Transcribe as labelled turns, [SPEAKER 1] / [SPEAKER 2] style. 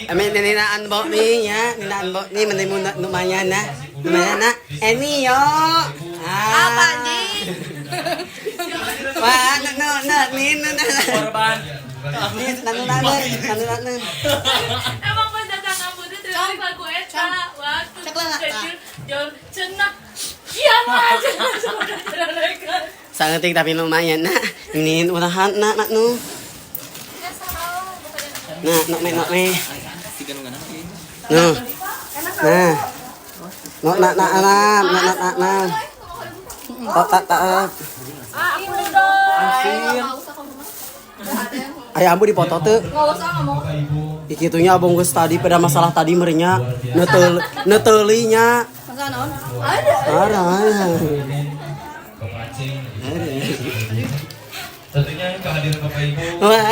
[SPEAKER 1] Amin ninaan bo ni ya, ninaan bo ni muna lumayan na. Lumayan na. Eni yo.
[SPEAKER 2] Apa di?
[SPEAKER 1] Wah, no, ni no na.
[SPEAKER 3] Korban.
[SPEAKER 1] Ni nanu.
[SPEAKER 4] Emang pas datang kamu tuh terus lagu eta waktu kecil jauh cenah. Iya mah cenah.
[SPEAKER 1] Sangetik tapi lumayan na. Ini urahan na nu. Nah, nok me. Nah. Nah. Nok na. Tak.
[SPEAKER 4] Aku dong.
[SPEAKER 1] Ayah ambu dipoto tuh.
[SPEAKER 4] Nggak usah ngomong.
[SPEAKER 1] Ikitunya abang geus tadi pada masalah tadi merenya neuteulinya.
[SPEAKER 2] Masa naon?
[SPEAKER 1] Ada.
[SPEAKER 3] Tentunya kehadiran Bapak Ibu.
[SPEAKER 1] Wah,